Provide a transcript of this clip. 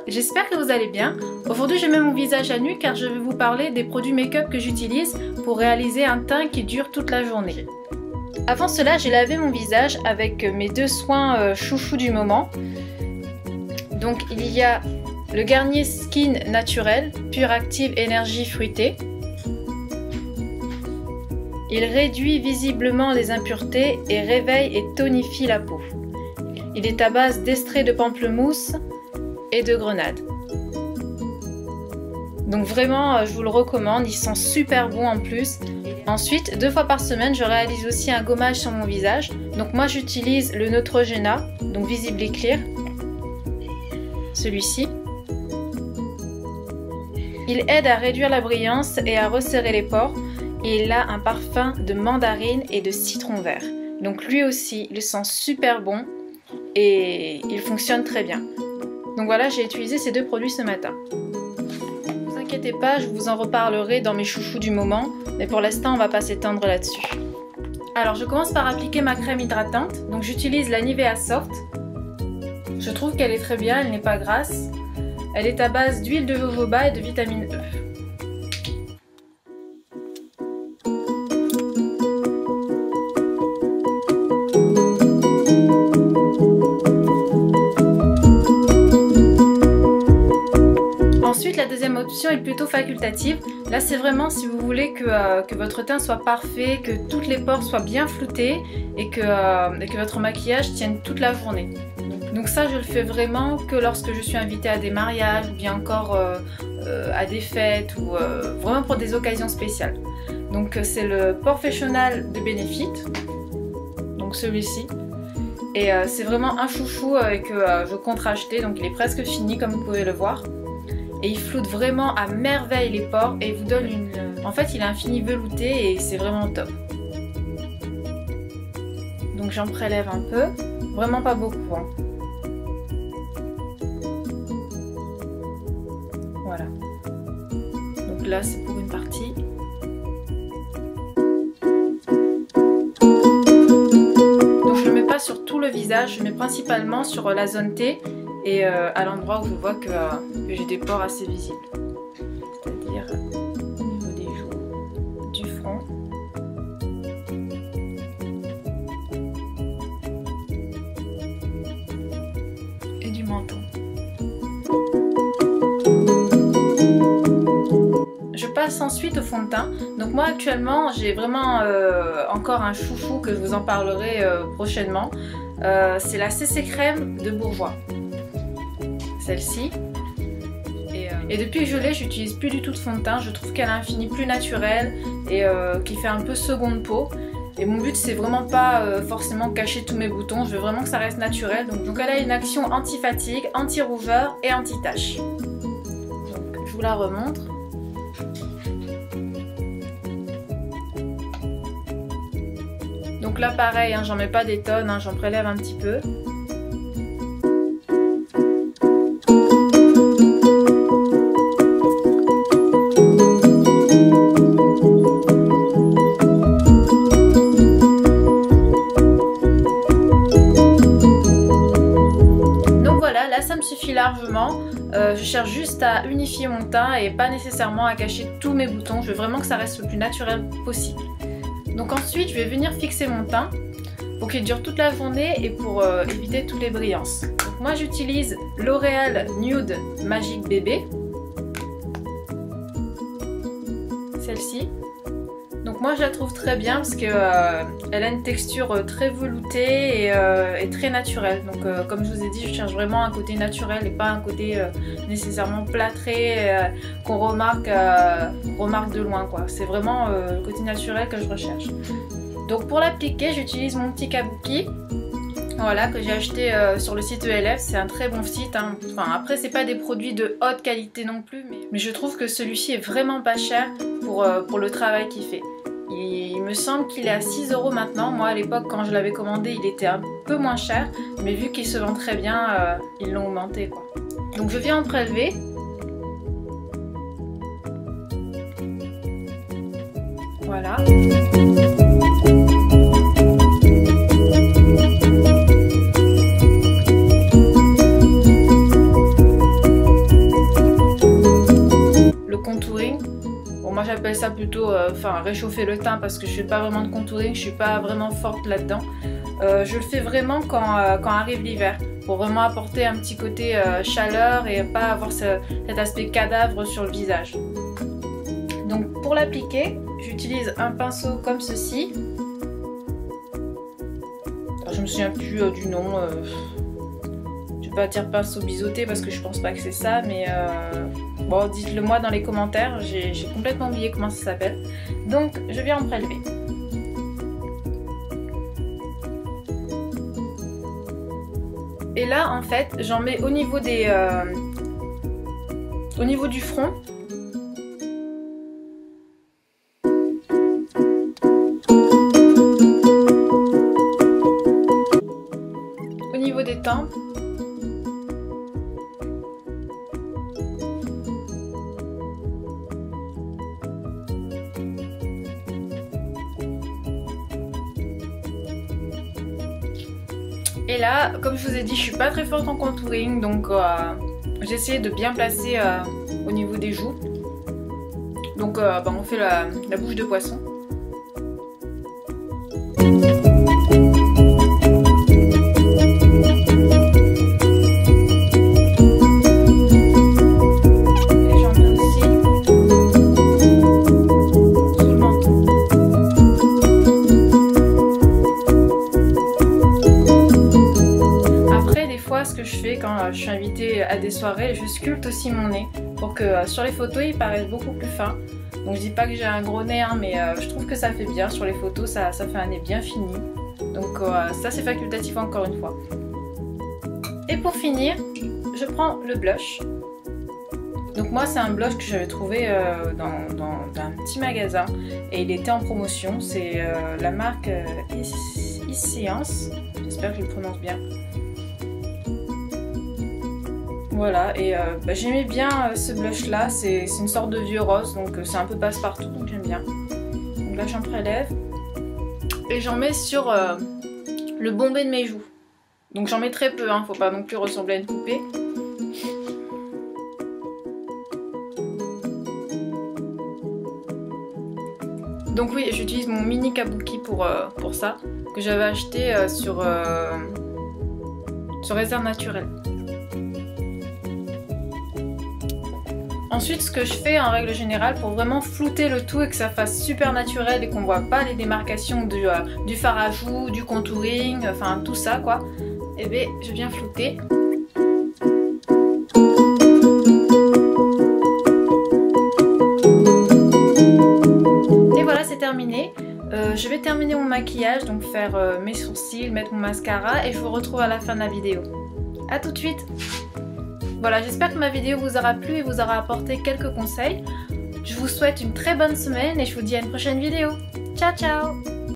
j'espère que vous allez bien. Aujourd'hui je mets mon visage à nu car je vais vous parler des produits make-up que j'utilise pour réaliser un teint qui dure toute la journée. Avant cela, j'ai lavé mon visage avec mes deux soins chouchou du moment. Donc il y a le Garnier Skin Naturel Pure Active Énergie Fruitée. Il réduit visiblement les impuretés et réveille et tonifie la peau. Il est à base d'extrait de pamplemousse et de grenade. Donc vraiment, je vous le recommande, ils sont super bons en plus. Ensuite, 2 fois par semaine, je réalise aussi un gommage sur mon visage. Donc moi, j'utilise le Neutrogena, donc Visible et Clear. Celui-ci. Il aide à réduire la brillance et à resserrer les pores. Et il a un parfum de mandarine et de citron vert. Donc lui aussi, il sent super bon et il fonctionne très bien. Donc voilà, j'ai utilisé ces deux produits ce matin. Ne vous inquiétez pas, je vous en reparlerai dans mes chouchous du moment, mais pour l'instant on va pas s'étendre là-dessus. Alors je commence par appliquer ma crème hydratante, donc j'utilise la Nivea Soft. Je trouve qu'elle est très bien, elle n'est pas grasse. Elle est à base d'huile de jojoba et de vitamine E. La deuxième option est plutôt facultative. Là c'est vraiment si vous voulez que votre teint soit parfait, que toutes les pores soient bien floutés et que votre maquillage tienne toute la journée. Donc ça je le fais vraiment que lorsque je suis invitée à des mariages ou bien encore à des fêtes ou vraiment pour des occasions spéciales. Donc c'est le Porefessional de Benefit, donc celui-ci. Et c'est vraiment un chouchou que je compte racheter, donc il est presque fini comme vous pouvez le voir. Et il floute vraiment à merveille les pores et il vous donne une... En fait, il a un fini velouté et c'est vraiment top. Donc j'en prélève un peu, vraiment pas beaucoup. Hein. Voilà. Donc là, c'est pour une partie. Donc je ne le mets pas sur tout le visage, je le mets principalement sur la zone T. Et à l'endroit où je vois que j'ai des pores assez visibles, c'est-à-dire au niveau des joues, du front, et du menton. Je passe ensuite au fond de teint. Donc moi actuellement j'ai vraiment encore un chouchou que je vous en parlerai prochainement. C'est la CC Crème de Bourjois. Celle-ci. Et depuis que je l'ai, j'utilise plus du tout de fond de teint. Je trouve qu'elle a un fini plus naturel et qui fait un peu seconde peau. Et mon but c'est vraiment pas forcément cacher tous mes boutons. Je veux vraiment que ça reste naturel. Donc elle a une action anti-fatigue, anti-rougeur et anti-tache. Donc je vous la remontre. Donc là pareil, hein, j'en mets pas des tonnes, hein, j'en prélève un petit peu. Ça me suffit largement, je cherche juste à unifier mon teint et pas nécessairement à cacher tous mes boutons, je veux vraiment que ça reste le plus naturel possible. Donc ensuite je vais venir fixer mon teint pour qu'il dure toute la journée et pour éviter toutes les brillances. Donc moi j'utilise L'Oréal Nude Magic Bébé, celle-ci. Donc moi je la trouve très bien parce qu'elle a une texture très veloutée et très naturelle. Donc comme je vous ai dit, je cherche vraiment un côté naturel et pas un côté nécessairement plâtré qu'on remarque de loin, quoi. C'est vraiment le côté naturel que je recherche. Donc pour l'appliquer, j'utilise mon petit kabuki. Voilà, que j'ai acheté sur le site ELF, c'est un très bon site, hein. Enfin, après c'est pas des produits de haute qualité non plus, mais je trouve que celui-ci est vraiment pas cher pour le travail qu'il fait. Il me semble qu'il est à 6 € maintenant. Moi à l'époque quand je l'avais commandé il était un peu moins cher, mais vu qu'il se vend très bien, ils l'ont augmenté, quoi. Donc je viens en prélever. Voilà. ça plutôt réchauffer le teint parce que je fais pas vraiment de contouring, je suis pas vraiment forte là-dedans. Je le fais vraiment quand arrive l'hiver, pour vraiment apporter un petit côté chaleur et pas avoir cet aspect cadavre sur le visage. Donc pour l'appliquer, j'utilise un pinceau comme ceci. Alors, je me souviens plus du nom. Je vais pas dire pinceau biseauté parce que je pense pas que c'est ça, mais bon, dites-le moi dans les commentaires. J'ai complètement oublié comment ça s'appelle. Donc je viens en prélever. Et là, en fait, j'en mets au niveau du front. Au niveau des tempes. Et là, comme je vous ai dit, je suis pas très forte en contouring, donc j'ai essayé de bien placer au niveau des joues. Donc on fait la bouche de poisson. Ce que je fais quand je suis invitée à des soirées, je sculpte aussi mon nez pour que sur les photos il paraisse beaucoup plus fin. Donc je dis pas que j'ai un gros nez hein, mais je trouve que ça fait bien sur les photos, ça fait un nez bien fini. Donc ça c'est facultatif encore une fois. Et pour finir, je prends le blush. Donc moi c'est un blush que j'avais trouvé dans un petit magasin et il était en promotion. C'est la marque Science, j'espère que je le prononce bien. Voilà, et j'aimais bien ce blush là, c'est une sorte de vieux rose, donc c'est un peu passe-partout, donc j'aime bien. Donc là j'en prélève, et j'en mets sur le bombé de mes joues. Donc j'en mets très peu, hein, faut pas non plus ressembler à une poupée. Donc oui, j'utilise mon mini kabuki pour ça, que j'avais acheté sur Réserve Naturelle. Ensuite, ce que je fais en règle générale pour vraiment flouter le tout et que ça fasse super naturel et qu'on voit pas les démarcations du fard à joues, du contouring, enfin tout ça quoi, et bien je viens flouter. Et voilà, c'est terminé. Je vais terminer mon maquillage, donc faire mes sourcils, mettre mon mascara et je vous retrouve à la fin de la vidéo. A tout de suite! Voilà, j'espère que ma vidéo vous aura plu et vous aura apporté quelques conseils. Je vous souhaite une très bonne semaine et je vous dis à une prochaine vidéo. Ciao ciao!